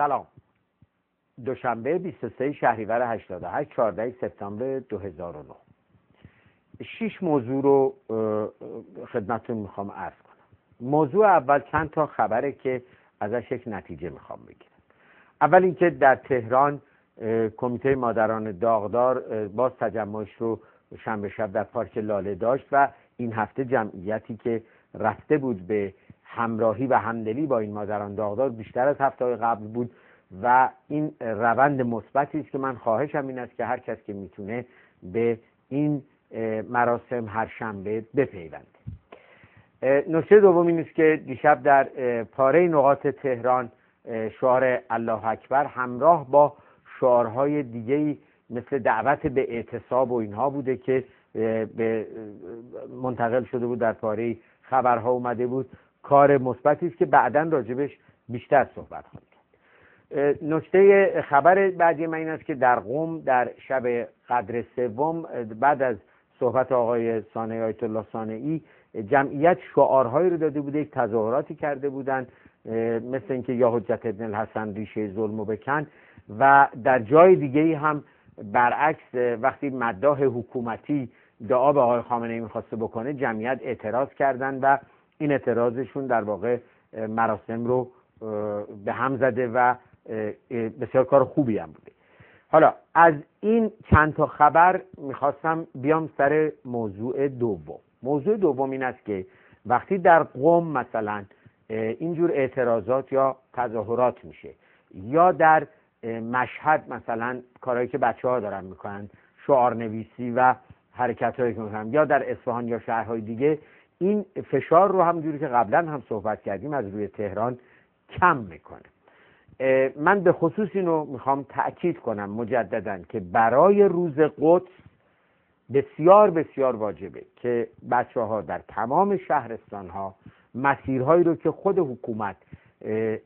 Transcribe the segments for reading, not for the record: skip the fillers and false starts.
سلام. دوشنبه 23 شهریور 88 14 سپتامبر 2009. 6 موضوع رو خدمتتون میخوام عرض کنم. موضوع اول چند تا خبره که ازش یک نتیجه میخوام بگیرم. اول اینکه در تهران کمیته مادران داغدار باز تجمعش رو شنبه شب در پارک لاله داشت و این هفته جمعیتی که رفته بود به همراهی و همدلی با این مادران داغدار بیشتر از هفته‌های قبل بود و این روند مثبتی است که من خواهشم این است که هر کس که میتونه به این مراسم هر شنبه بپیونده. نکته دوم این است که دیشب در پاره نقاط تهران شعار الله اکبر همراه با شعارهای دیگه‌ای مثل دعوت به اعتصاب و اینها بوده که به منتقل شده بود، در پاره خبرها اومده بود. کار مثبتی است که بعداً راجبش بیشتر صحبت خواهیم کرد. نکته خبر بعدی من این است که در قم در شب قدر سوم بعد از صحبت آقای صانعی آیت الله صانعی جمعیت شعارهایی رو داده بوده، یک تظاهراتی کرده بودند مثل اینکه یا حجت ابن الحسن ریشه ظلم و بکن، و در جای دیگه‌ای هم برعکس وقتی مداح حکومتی دعا به آقای خامنه‌ای می‌خواسته بکنه جمعیت اعتراض کردند و این اعتراضشون در واقع مراسم رو به هم زده و بسیار کار خوبی هم بوده. حالا از این چند تا خبر میخواستم بیام سر موضوع دوم. موضوع دوم این است که وقتی در قم مثلا اینجور اعتراضات یا تظاهرات میشه یا در مشهد مثلا کارهایی که بچه‌ها دارن میکنن، شعار نویسی و حرکت‌هایی که میکنن، یا در اصفهان یا شهرهای دیگه، این فشار رو همونجوری که قبلا هم صحبت کردیم از روی تهران کم میکنه. من به خصوص اینو میخوام تأکید کنم مجدداً که برای روز قدس بسیار بسیار واجبه که بچه‌ها در تمام شهرستان‌ها مسیرهایی رو که خود حکومت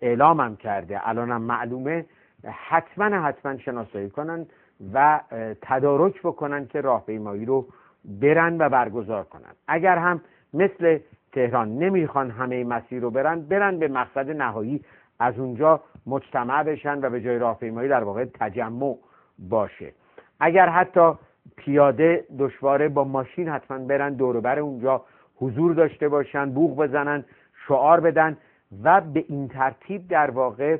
اعلامم کرده الانم معلومه حتما شناسایی کنن و تدارک بکنن که راهپیمایی رو برن و برگزار کنن. اگر هم مثل تهران نمیخوان همه مسیر رو برن به مقصد نهایی از اونجا مجتمع بشن و به جای راهپیمایی در واقع تجمع باشه. اگر حتی پیاده دشواره با ماشین حتما برن دور و بر اونجا حضور داشته باشن، بوق بزنن، شعار بدن و به این ترتیب در واقع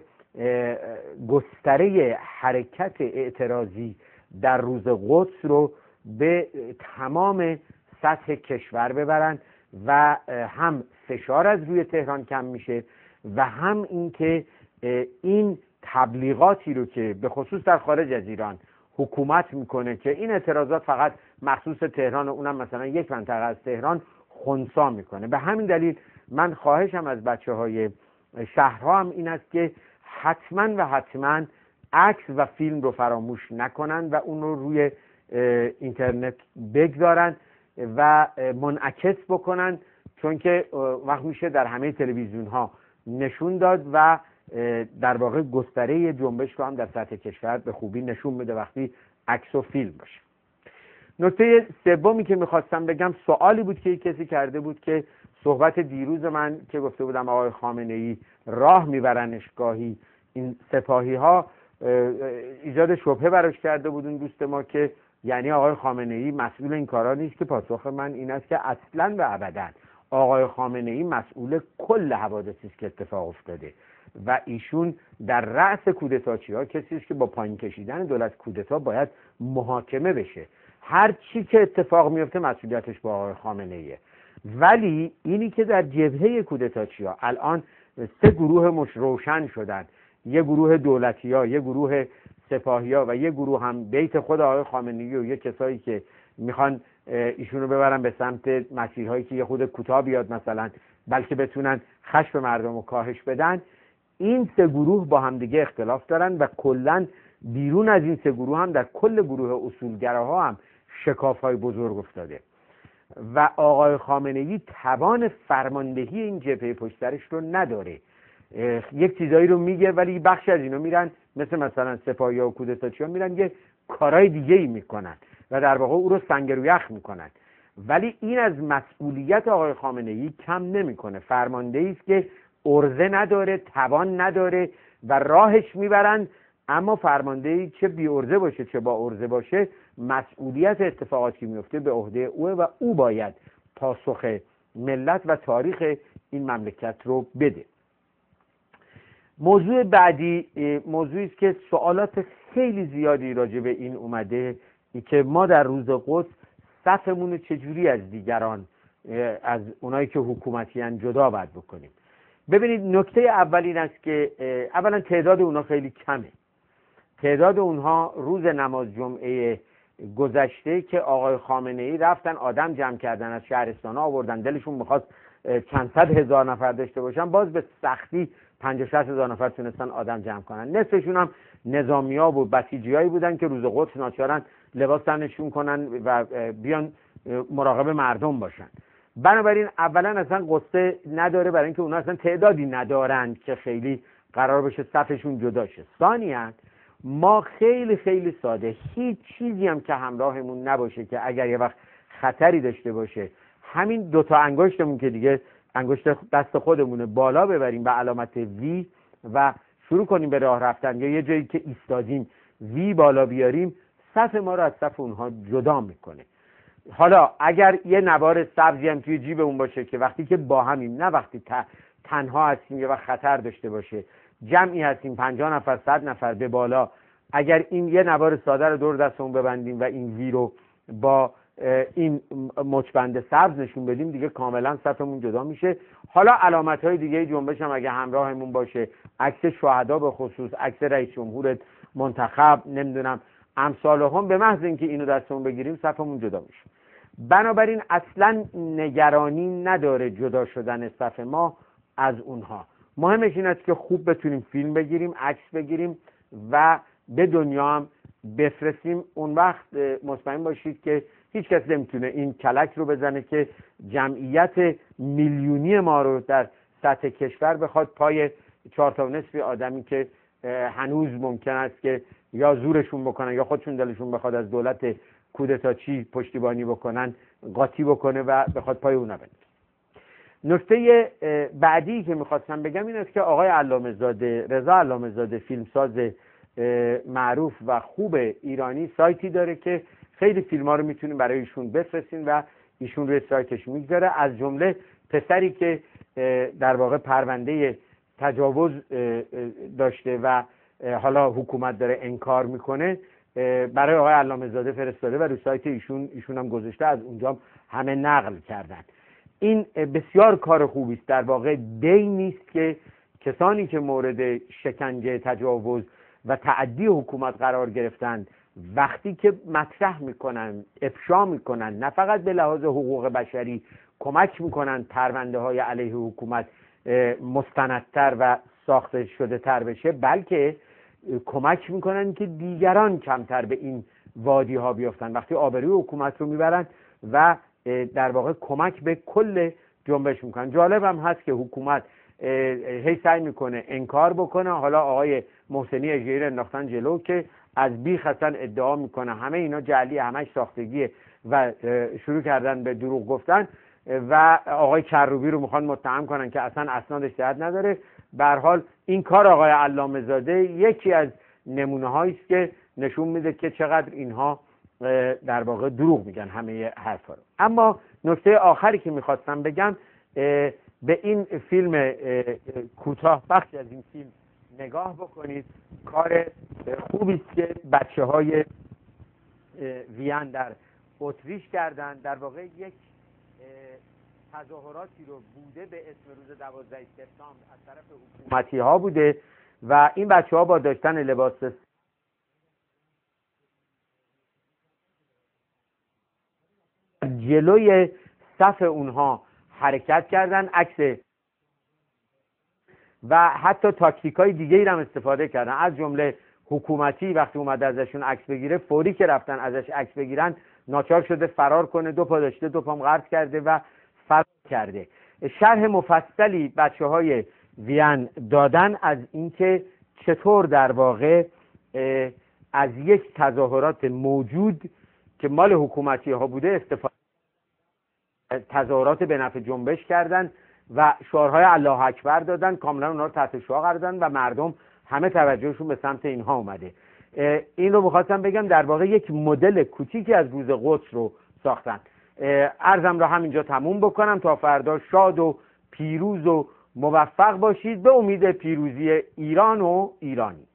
گستره حرکت اعتراضی در روز قدس رو به تمام سطح کشور ببرن و هم فشار از روی تهران کم میشه و هم اینکه این تبلیغاتی رو که به خصوص در خارج از ایران حکومت میکنه که این اعتراضات فقط مخصوص تهران و اونم مثلا یک منطقه از تهران خنثی میکنه. به همین دلیل من خواهشم از بچه‌های شهرها هم این است که حتما عکس و فیلم رو فراموش نکنن و اون رو روی اینترنت بگذارن و منعکس بکنن، چون که وقت میشه در همه تلویزیون ها نشون داد و در واقع گستره جنبش رو هم در سطح کشور به خوبی نشون میده وقتی عکس و فیلم باشه. نکته سومی که میخواستم بگم سوالی بود که کسی کرده بود که صحبت دیروز من که گفته بودم آقای خامنه‌ای راه میبرنش گاهی این سپاهی ها، ایجاد شبهه براش کرده بود اون دوست ما که یعنی آقای خامنه‌ای مسئول این کارا نیست، که پاسخ من این است که اصلا و ابدا آقای خامنه‌ای مسئول کل حوادثی است که اتفاق افتاده و ایشون در رأس کودتاچی‌ها کسی است که با پایین کشیدن دولت کودتا باید محاکمه بشه. هر چی که اتفاق میفته مسئولیتش با آقای خامنه‌ایه. ولی اینی که در جبهه کودتاچی‌ها الان 3 گروه روشن شدن، یه گروه دولتی‌ها، یه گروه سپاهی‌ها و یه گروه هم بیت خود آقای خامنه‌ای و یه کسایی که میخوان ایشونو ببرن به سمت مسیرهایی که یه خود کوتاه بیاد مثلا، بلکه بتونن خشم مردم رو کاهش بدن. این 3 گروه با هم دیگه اختلاف دارن و کلاً بیرون از این 3 گروه هم در کل گروه اصولگراها هم شکاف‌های بزرگ افتاده و آقای خامنه‌ای توان فرماندهی این جبهه پشت سرش رو نداره. یک چیزایی رو میگه ولی بخش از اینا میرن مثلا سپاهی‌ها و کودتاچی‌ها میرن یه کارهای دیگه‌ای میکنن و در واقع او رو سنگ رو یخ میکنن. ولی این از مسئولیت آقای خامنه‌ای کم نمیکنه. فرماندهی است که عرضه نداره، توان نداره و راهش میبرن، اما فرماندهی چه بی ارزه باشه چه با ارزه باشه مسئولیت اتفاقاتی که میفته به عهده اوه و او باید پاسخ ملت و تاریخ این مملکت رو بده. موضوع بعدی موضوعی است که سوالات خیلی زیادی راجع به این اومده، ای که ما در روز قدس صفمون چجوری از دیگران، از اونایی که حکومتیان جدا باید بکنیم. ببینید نکته اول این است که اولا تعداد اونها خیلی کمه. تعداد اونها روز نماز جمعه گذشته که آقای خامنه‌ای رفتن آدم جمع کردن، از شهرستان‌ها آوردن، دلشون می‌خواست چند صد هزار نفر داشته باشن، باز به سختی 50-60 هزار نفر تونستن آدم جمع کنن. نصفشون هم نظامی‌ها و بسیجیایی بودن که روز قدس ناچارن لباس تنشون کنن و بیان مراقب مردم باشن. بنابراین اولا اصلا قصه نداره، برای اینکه اونا اصلا تعدادی ندارن که خیلی قرار بشه صفشون جدا شه. ثانیاً ما خیلی خیلی ساده، هیچ چیزی هم که همراهمون نباشه که اگر یه وقت خطری داشته باشه همین دوتا انگشتمون که دیگه انگشت دست خودمونه بالا ببریم به علامت وی و شروع کنیم به راه رفتن، یا یه جایی که ایستادیم وی بالا بیاریم، صف ما رو از صف اونها جدا میکنه. حالا اگر یه نوار سبزی هم توی جیبمون باشه که وقتی که با همیم، نه وقتی تنها هستیم یه وقت خطر داشته باشه، جمعی هستیم 50 نفر 100 نفر به بالا، اگر این یه نوار ساده رو دور دستمون ببندیم و این وی رو با این مچبند سبز نشون بدیم، دیگه کاملا صفمون جدا میشه. حالا علامت‌های دیگه جنبش هم اگه همراهمون باشه، عکس شهدا به خصوص، عکس رئیس جمهور منتخب، نمیدونم امثال هم، به محض اینکه اینو دستمون بگیریم صفمون جدا میشه. بنابراین اصلا نگرانی نداره جدا شدن صف ما از اونها. مهمش این است که خوب بتونیم فیلم بگیریم، عکس بگیریم و به دنیا هم بفرستیم. اون وقت مطمئن باشید که هیچ کس نمیتونه این کلک رو بزنه که جمعیت میلیونی ما رو در سطح کشور بخواد پای 4.5 آدمی که هنوز ممکن است که یا زورشون بکنن یا خودشون دلشون بخواد از دولت کودتاچی پشتیبانی بکنن قاطی بکنه و بخواد پای اونا بندازه. نکته بعدی که میخواستم بگم این است که آقای علامه‌زاده، رضا علامه‌زاده، فیلمساز معروف و خوب ایرانی، سایتی داره که خیلی فیلم‌ها رو میتونیم برای ایشون بفرستین و ایشون روی سایتش میگذاره. از جمله پسری که در واقع پرونده تجاوز داشته و حالا حکومت داره انکار میکنه، برای آقای علامه‌زاده فرستاده و روی سایت ایشون هم گذاشته، از اونجا همه نقل کردن. این بسیار کار خوبی است. در واقع دی نیست که کسانی که مورد شکنجه، تجاوز و تعدی حکومت قرار گرفتند وقتی که مطرح میکنن، افشا میکنن، نه فقط به لحاظ حقوق بشری کمک میکنن پرونده های علیه حکومت مستندتر و ساخته شده تر بشه، بلکه کمک میکنن که دیگران کمتر به این وادی ها بیفتن. وقتی آبروی حکومت رو میبرن و در واقع کمک به کل جنبش میکنن. جالب هم هست که حکومت هی سعی میکنه انکار بکنه. حالا آقای محسنی اژه‌ای رو انداختن جلو که از بیخ اصلا ادعا میکنه همه اینا جعلی، همش ساختگیه و شروع کردن به دروغ گفتن و آقای کروبی رو میخوان متهم کنن که اصلا اسنادش صحت نداره. به هر حال این کار آقای علامه‌زاده یکی از نمونه هایی است که نشون میده که چقدر اینها در واقع دروغ میگن همه حرفا رو. اما نکته آخری که میخواستم بگم، به این فیلم کوتاه، بخشی از این فیلم نگاه بکنید. کار خوبی است که بچه‌های وین در اتریش کردن. در واقع یک تظاهراتی رو بوده به اسم روز 12 سپتامبر از طرف حکومتی ها بوده و این بچه‌ها با داشتن لباس جلوی صف اونها حرکت کردن، عکس و حتی تاکتیکای دیگه ای هم استفاده کردن. از جمله حکومتی وقتی اومد ازشون عکس بگیره، فوری که رفتن ازش عکس بگیرن ناچار شده فرار کنه، دو پا داشته، دو پام قطع کرده و فرار کرده. شرح مفصلی بچه‌های وین دادن از اینکه چطور در واقع از یک تظاهرات موجود که مال حکومتی ها بوده استفاده، تظاهرات به نفع جنبش کردن و شعارهای الله اکبر دادن، کاملا اونها رو تحت شعار قرار دادن و مردم همه توجهشون به سمت اینها اومده. این رو میخواستم بگم، در واقع یک مدل کوچیکی از روز قدس رو ساختن. عرضم را همینجا تموم بکنم تا فردا شاد و پیروز و موفق باشید، به امید پیروزی ایران و ایرانی.